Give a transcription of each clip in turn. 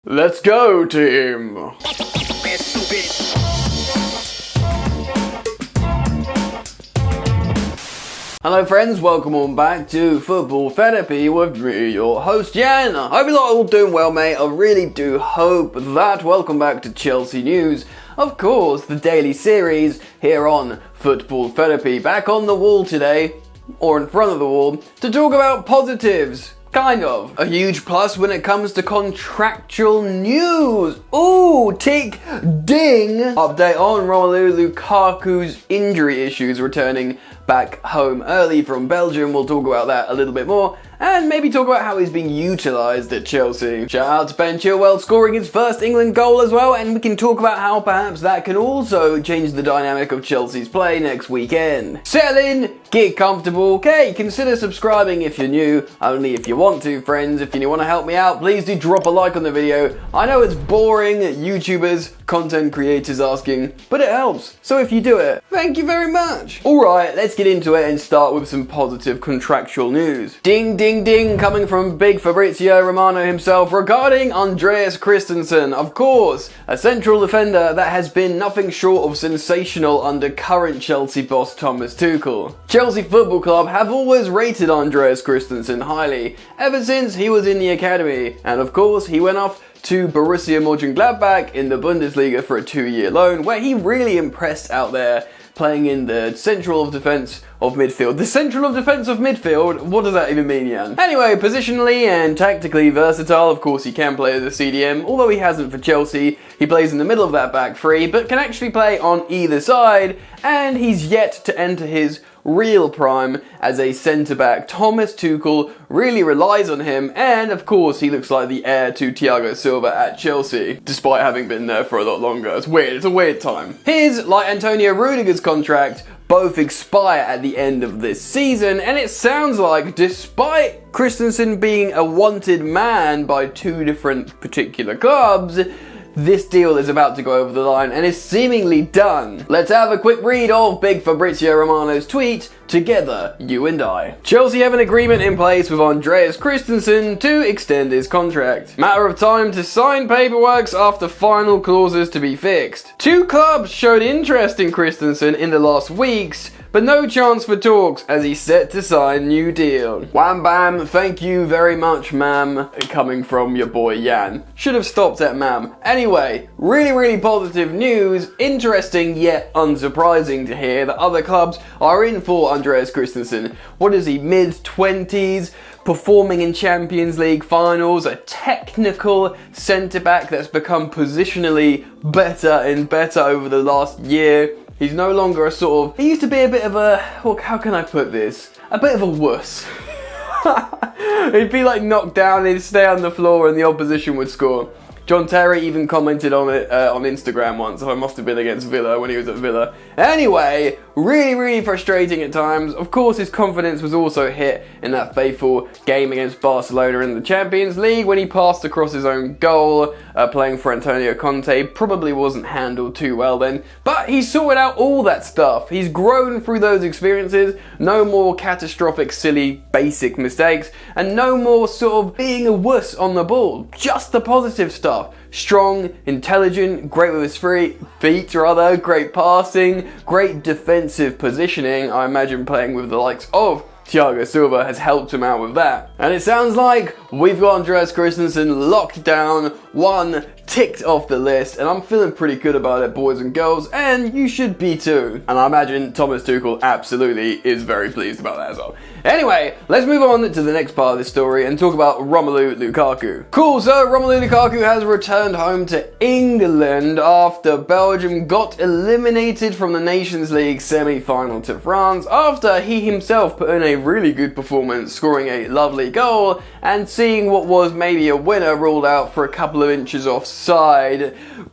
Let's go, team! Hello friends, welcome on back to Football Therapy with me, your host Jan. I hope you lot are all doing well, mate. I really do hope that. Welcome back to Chelsea News. Of course, the daily series here on Football Therapy. Back on the wall today, or in front of the wall, to talk about positives. Kind of. A huge plus when it comes to contractual news. Ooh, tick, ding. Update on Romelu Lukaku's injury issues returning back home early from Belgium. We'll talk about that a little bit more. And maybe talk about how he's being utilised at Chelsea. Shout out to Ben Chilwell scoring his first England goal as well. And we can talk about how perhaps that can also change the dynamic of Chelsea's play next weekend. Settle in, get comfortable. Okay, consider subscribing if you're new. Only if you want to, friends. If you want to help me out, please do drop a like on the video. I know it's boring, YouTubers, content creators asking, but it helps. So if you do it, thank you very much. Alright, let's get into it and start with some positive contractual news. Ding, ding. Ding coming from big Fabrizio Romano himself regarding Andreas Christensen. Of course, a central defender that has been nothing short of sensational under current Chelsea boss Thomas Tuchel. Chelsea Football Club have always rated Andreas Christensen highly, ever since he was in the academy, and of course he went off to Borussia Mönchengladbach in the Bundesliga for a 2-year loan, where he really impressed out there, playing in the central of defence of midfield. The central of defence of midfield? What does that even mean, Jan? Anyway, positionally and tactically versatile. Of course, he can play as a CDM, although he hasn't for Chelsea. He plays in the middle of that back three, but can actually play on either side, and he's yet to enter his real prime as a centre-back. Thomas Tuchel really relies on him, and of course he looks like the heir to Thiago Silva at Chelsea, despite having been there for a lot longer. It's weird, it's a weird time. His, like Antonio Rudiger's contract, both expire at the end of this season, and it sounds like, despite Christensen being a wanted man by two different particular clubs, this deal is about to go over the line and is seemingly done. Let's have a quick read of big Fabrizio Romano's tweet, "Together, you and I." Chelsea have an agreement in place with Andreas Christensen to extend his contract. Matter of time to sign paperwork after final clauses to be fixed. Two clubs showed interest in Christensen in the last weeks, but no chance for talks as he's set to sign new deal. Wham bam, thank you very much, ma'am. Coming from your boy Jan. Should have stopped at ma'am. Anyway, really positive news. Interesting yet unsurprising to hear that other clubs are in for Andreas Christensen. What is he, mid-20s? Performing in Champions League finals, a technical centre-back that's become positionally better and better over the last year. He's no longer a sort of, he used to be a bit of a, well, how can I put this? A bit of a wuss. He'd be like knocked down, he'd stay on the floor and the opposition would score. John Terry even commented on it on Instagram once, so I must have been against Villa when he was at Villa. Anyway, really frustrating at times. Of course, his confidence was also hit in that fateful game against Barcelona in the Champions League when he passed across his own goal, playing for Antonio Conte. Probably wasn't handled too well then, but he sorted out all that stuff. He's grown through those experiences. No more catastrophic, silly, basic mistakes, and no more sort of being a wuss on the ball. Just the positive stuff. Strong, intelligent, great with his feet, great passing, great defensive positioning. I imagine playing with the likes of Thiago Silva has helped him out with that. And it sounds like we've got Andreas Christensen locked down, one ticked off the list, and I'm feeling pretty good about it, boys and girls, and you should be too. And I imagine Thomas Tuchel absolutely is very pleased about that as well. Anyway, let's move on to the next part of this story and talk about Romelu Lukaku. Cool, so Romelu Lukaku has returned home to England after Belgium got eliminated from the Nations League semi-final to France after he himself put in a really good performance, scoring a lovely goal and seeing what was maybe a winner ruled out for a couple of inches offside.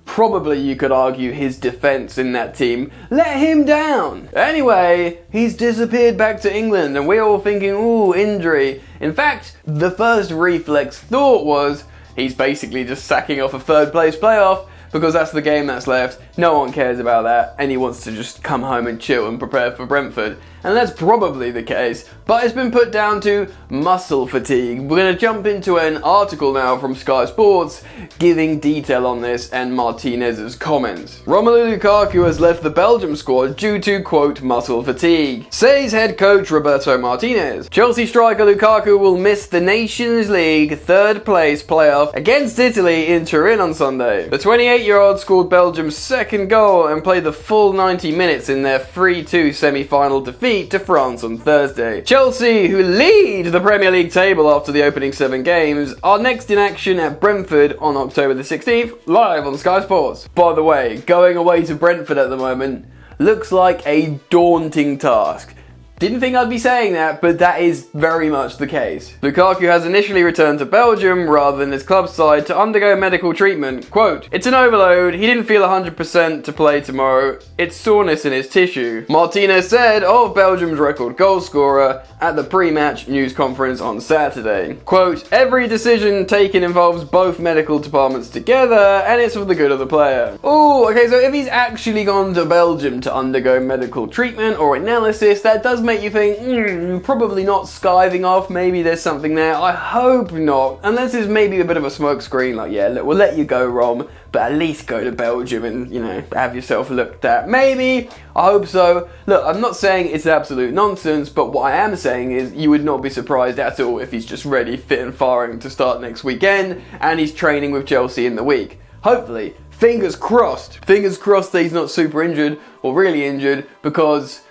Probably you could argue his defence in that team let him down. Anyway, he's disappeared back to England and we're all thinking, ooh, injury. In fact, the first reflex thought was he's basically just sacking off a third place playoff because that's the game that's left. No one cares about that and he wants to just come home and chill and prepare for Brentford. and that's probably the case, but it's been put down to muscle fatigue. We're going to jump into an article now from Sky Sports giving detail on this and Martinez's comments. Romelu Lukaku has left the Belgium squad due to, quote, muscle fatigue, says head coach Roberto Martinez. Chelsea striker Lukaku will miss the Nations League third place playoff against Italy in Turin on Sunday. The 28-year-old scored Belgium's second goal and played the full 90 minutes in their 3-2 semi-final defeat to France on Thursday. Chelsea, who lead the Premier League table after the opening 7 games, are next in action at Brentford on October the 16th, live on Sky Sports. By the way, going away to Brentford at the moment looks like a daunting task. Didn't think I'd be saying that, but that is very much the case. Lukaku has initially returned to Belgium rather than his club side to undergo medical treatment. Quote, "It's an overload, he didn't feel 100% to play tomorrow, it's soreness in his tissue," Martinez said of Belgium's record goal scorer at the pre-match news conference on Saturday. Quote, "Every decision taken involves both medical departments together, and it's for the good of the player." Oh, okay, so if he's actually gone to Belgium to undergo medical treatment or analysis, that does make you think, probably not skiving off, maybe there's something there. I hope not, unless it's maybe a bit of a smoke screen, like, yeah, look, we'll let you go, Rom, but at least go to Belgium and, have yourself looked at. Maybe, I hope so. Look, I'm not saying it's absolute nonsense, but what I am saying is you would not be surprised at all if he's just ready, fit and firing to start next weekend, and he's training with Chelsea in the week. Hopefully, fingers crossed that he's not super injured or really injured, because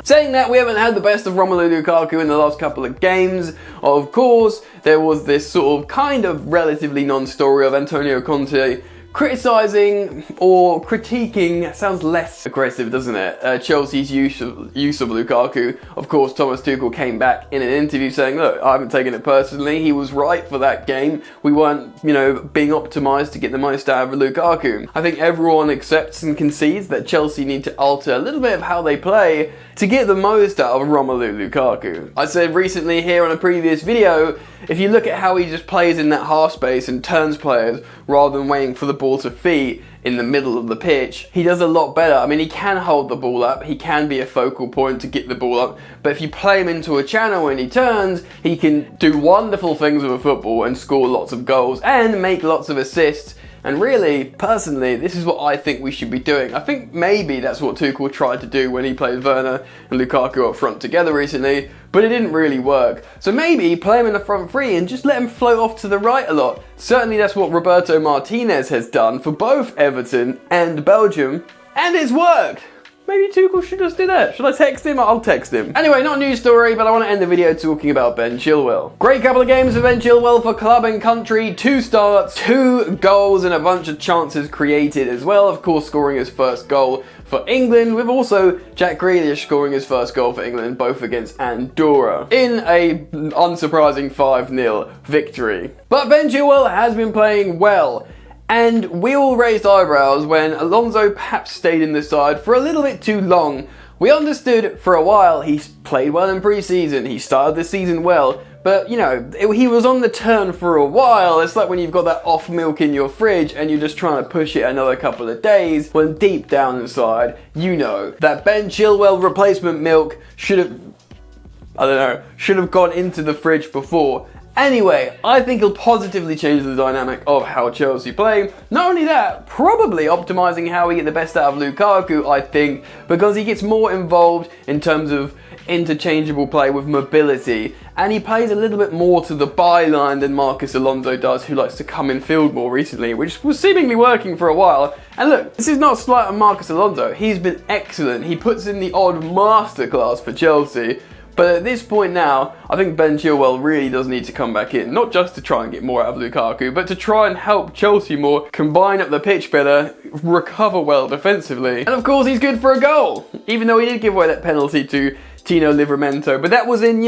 saying that, we haven't had the best of Romelu Lukaku in the last couple of games. Of course, there was this sort of kind of relatively non-story of Antonio Conte criticising or critiquing, sounds less aggressive, doesn't it? Chelsea's use of Lukaku. Of course, Thomas Tuchel came back in an interview saying, look, I haven't taken it personally. He was right for that game. We weren't, being optimised to get the most out of Lukaku. I think everyone accepts and concedes that Chelsea need to alter a little bit of how they play to get the most out of Romelu Lukaku. I said recently here on a previous video, if you look at how he just plays in that half space and turns players rather than waiting for the ball to feet in the middle of the pitch, he does a lot better. I mean, he can hold the ball up, he can be a focal point to get the ball up, but if you play him into a channel when he turns, he can do wonderful things with a football and score lots of goals and make lots of assists. And really, personally, this is what I think we should be doing. I think maybe that's what Tuchel tried to do when he played Werner and Lukaku up front together recently, but it didn't really work. So maybe play him in the front three and just let him float off to the right a lot. Certainly that's what Roberto Martinez has done for both Everton and Belgium, and it's worked. Maybe Tuchel should just do that. Should I text him? I'll text him. Anyway, not a news story, but I want to end the video talking about Ben Chilwell. Great couple of games for Ben Chilwell for club and country. 2 starts, 2 goals, and a bunch of chances created as well. Of course, scoring his first goal for England, with also Jack Grealish scoring his first goal for England, both against Andorra, in a unsurprising 5-0 victory. But Ben Chilwell has been playing well. And we all raised eyebrows when Alonso perhaps stayed in the side for a little bit too long. We understood for a while he's played well in pre-season, he started the season well, but he was on the turn for a while. It's like when you've got that off milk in your fridge and you're just trying to push it another couple of days, when deep down inside, that Ben Chilwell replacement milk should have gone into the fridge before. Anyway, I think he'll positively change the dynamic of how Chelsea play. Not only that, probably optimising how we get the best out of Lukaku, I think, because he gets more involved in terms of interchangeable play with mobility, and he plays a little bit more to the byline than Marcos Alonso does, who likes to come in field more recently, which was seemingly working for a while. And look, this is not a slight on Marcos Alonso. He's been excellent. He puts in the odd masterclass for Chelsea. But at this point now, I think Ben Chilwell really does need to come back in, not just to try and get more out of Lukaku, but to try and help Chelsea more, combine up the pitch better, recover well defensively. And of course, he's good for a goal, even though he did give away that penalty to Tino Livramento. But that was in,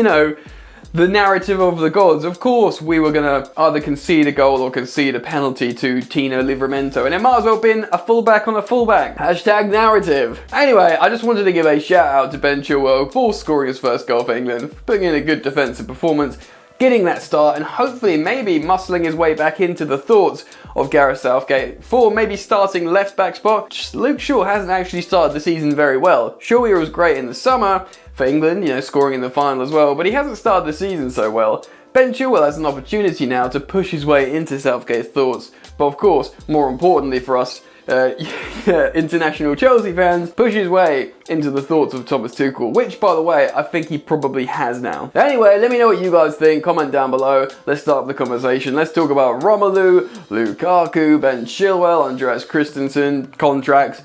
the narrative of the gods. Of course, we were going to either concede a goal or concede a penalty to Tino Livramento, and it might as well have been a fullback on a fullback. Hashtag narrative. Anyway, I just wanted to give a shout out to Ben Chilwell for scoring his first goal for England, putting in a good defensive performance. getting that start and hopefully maybe muscling his way back into the thoughts of Gareth Southgate for maybe starting left back spot. Just Luke Shaw hasn't actually started the season very well. Sure, he was great in the summer for England, scoring in the final as well, but he hasn't started the season so well. Ben Chilwell has an opportunity now to push his way into Southgate's thoughts, but of course, more importantly for us, international Chelsea fans, push his way into the thoughts of Thomas Tuchel, which, by the way, I think he probably has now. Anyway, let me know what you guys think. Comment down below. Let's start the conversation. Let's talk about Romelu Lukaku, Ben Chilwell, Andreas Christensen, contracts,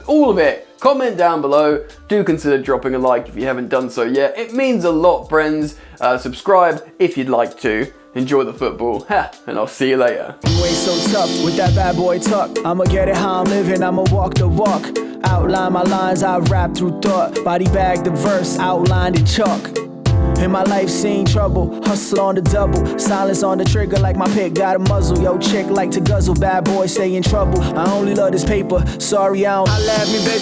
all of it. Comment down below. Do consider dropping a like if you haven't done so yet. It means a lot, friends. Subscribe if you'd like to. Enjoy the football, and I'll see you later. You ain't so tough with that bad boy tuck. I'ma get it how I'm living, I'ma walk the walk. Outline my lines, I rap through thought. Body bag the verse, outlined in chalk. In my life seen trouble, hustle on the double. Silence on the trigger like my pick got a muzzle. Yo chick like to guzzle, bad boy stay in trouble. I only love this paper, sorry I don't. I laugh me baby.